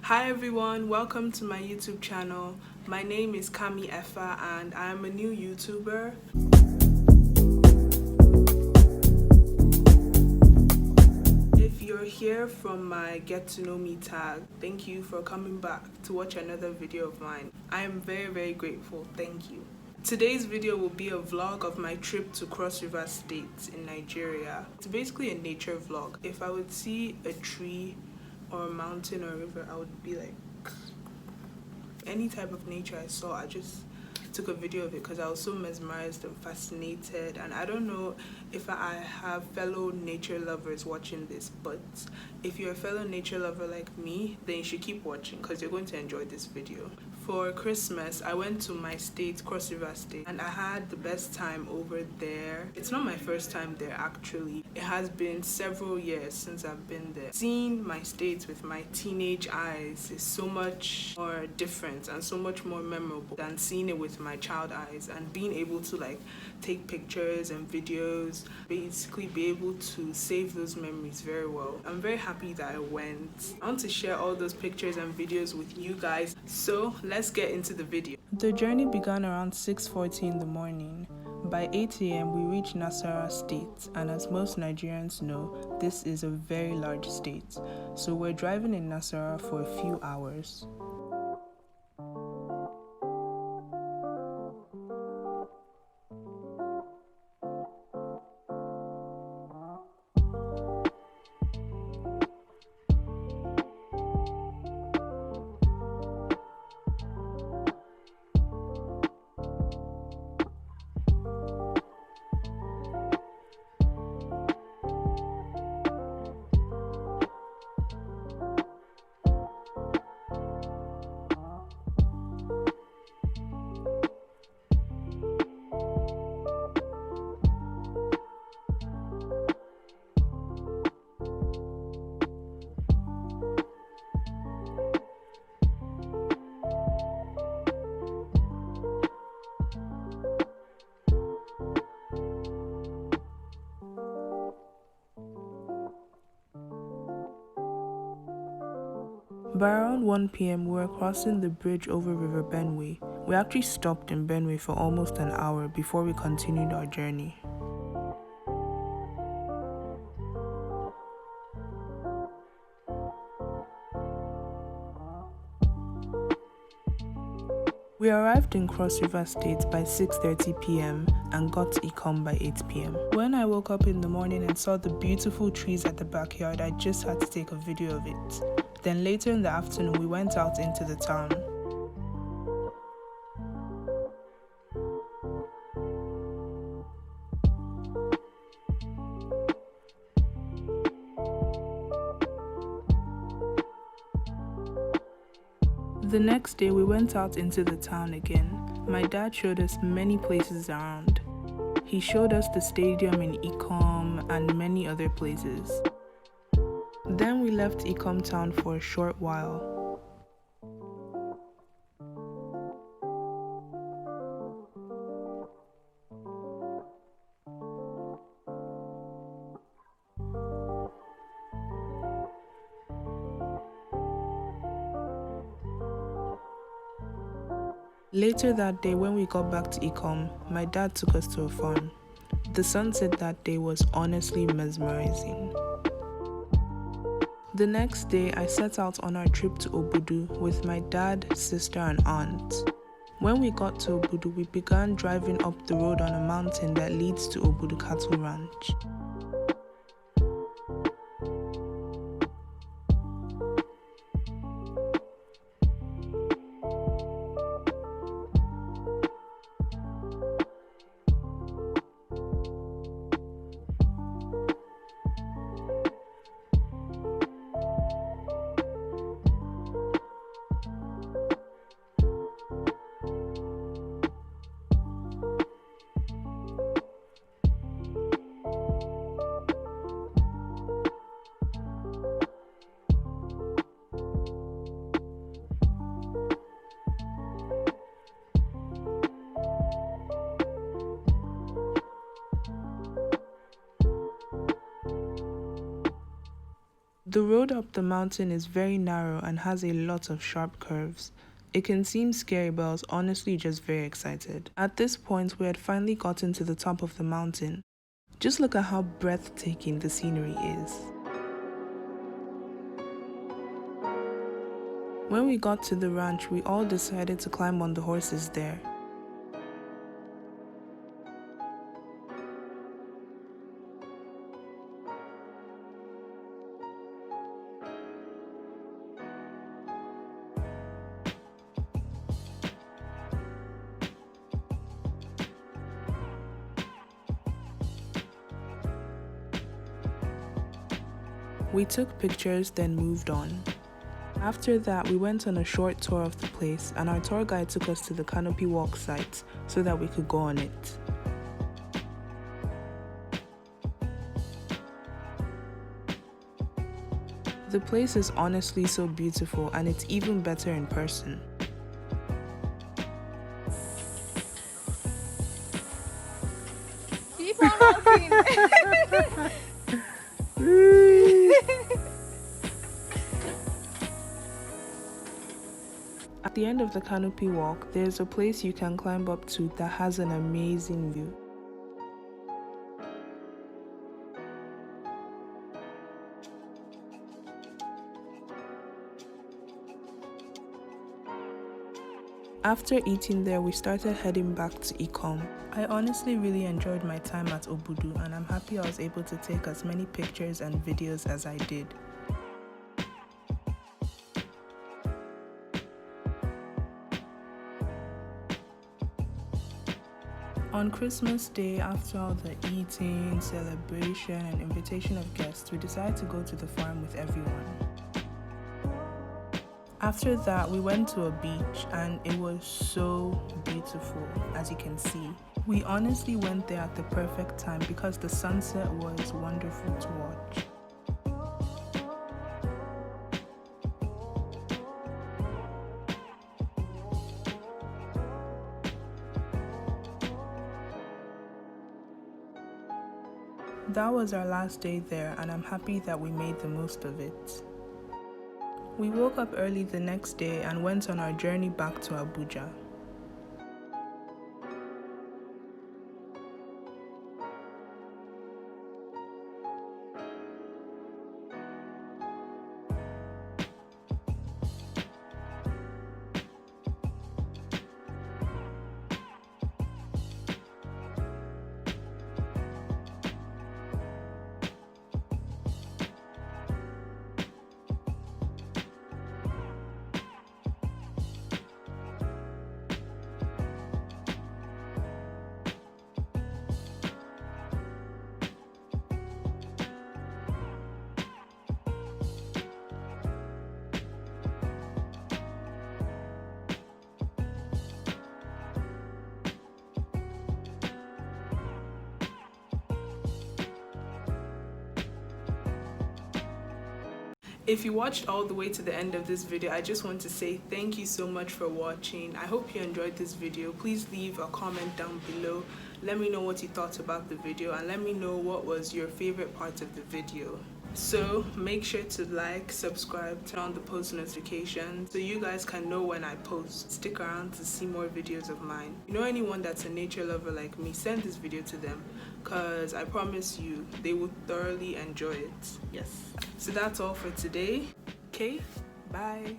Hi everyone, welcome to my YouTube channel. My name is Kami Efa and I am a new YouTuber. If you're here from my get to know me tag, thank you for coming back to watch another video of mine. I am very grateful, thank you. Today's video will be a vlog of my trip to Crossriver State in Nigeria. It's basically a nature vlog. If I would see a tree or a mountain or a river, I would be like, any type of nature I saw, I just took a video of it because I was so mesmerized and fascinated. And I don't know if I have fellow nature lovers watching this, but if you're a fellow nature lover like me, then you should keep watching because you're going to enjoy this video. For Christmas, I went to my state, Crossriver State, and I had the best time over there. It's not my first time there actually. It has been several years since I've been there. Seeing my state with my teenage eyes is so much more different and so much more memorable than seeing it with my child eyes, and being able to like take pictures and videos, basically be able to save those memories very well. I'm very happy that I went. I want to share all those pictures and videos with you guys, so let's get into the video. The journey began around 6:40 in the morning. By 8 a.m. we reached Nasarawa State, and as most Nigerians know, this is a very large state. So we're driving in Nasarawa for a few hours. By around 1 p.m. we were crossing the bridge over River Benue. We actually stopped in Benue for almost an hour before we continued our journey. We arrived in Crossriver State by 6:30 p.m. and got to Ikom by 8 p.m. When I woke up in the morning and saw the beautiful trees at the backyard, I just had to take a video of it. Then later in the afternoon, we went out into the town. The next day, we went out into the town again. My dad showed us many places around. He showed us the stadium in Ikom and many other places. Then we left Ikom town for a short while. Later that day, when we got back to Ikom, my dad took us to a farm. The sunset that day was honestly mesmerizing. The next day, I set out on our trip to Obudu with my dad, sister, and aunt. When we got to Obudu, we began driving up the road on a mountain that leads to Obudu Cattle Ranch. The road up the mountain is very narrow and has a lot of sharp curves. It can seem scary, but I was honestly just very excited. At this point, we had finally gotten to the top of the mountain. Just look at how breathtaking the scenery is. When we got to the ranch, we all decided to climb on the horses there. We took pictures, then moved on. After that, we went on a short tour of the place, and our tour guide took us to the canopy walk site so that we could go on it. The place is honestly so beautiful, and it's even better in person. Keep on walking. At the end of the canopy walk, there's a place you can climb up to that has an amazing view. After eating there, we started heading back to Ikom. I honestly really enjoyed my time at Obudu, and I'm happy I was able to take as many pictures and videos as I did. On Christmas Day, after all the eating, celebration, and invitation of guests, we decided to go to the farm with everyone. After that, we went to a beach, and it was so beautiful, as you can see. We honestly went there at the perfect time because the sunset was wonderful to watch. That was our last day there, and I'm happy that we made the most of it. We woke up early the next day and went on our journey back to Abuja. If you watched all the way to the end of this video, I just want to say thank you so much for watching. I hope you enjoyed this video. Please leave a comment down below. Let me know what you thought about the video, and let me know what was your favorite part of the video. So make sure to like, subscribe, turn on the post notifications so you guys can know when I post. Stick around to see more videos of mine. You know anyone that's a nature lover like me, send this video to them, because I promise you they will thoroughly enjoy it. Yes. So that's all for today. Okay, bye.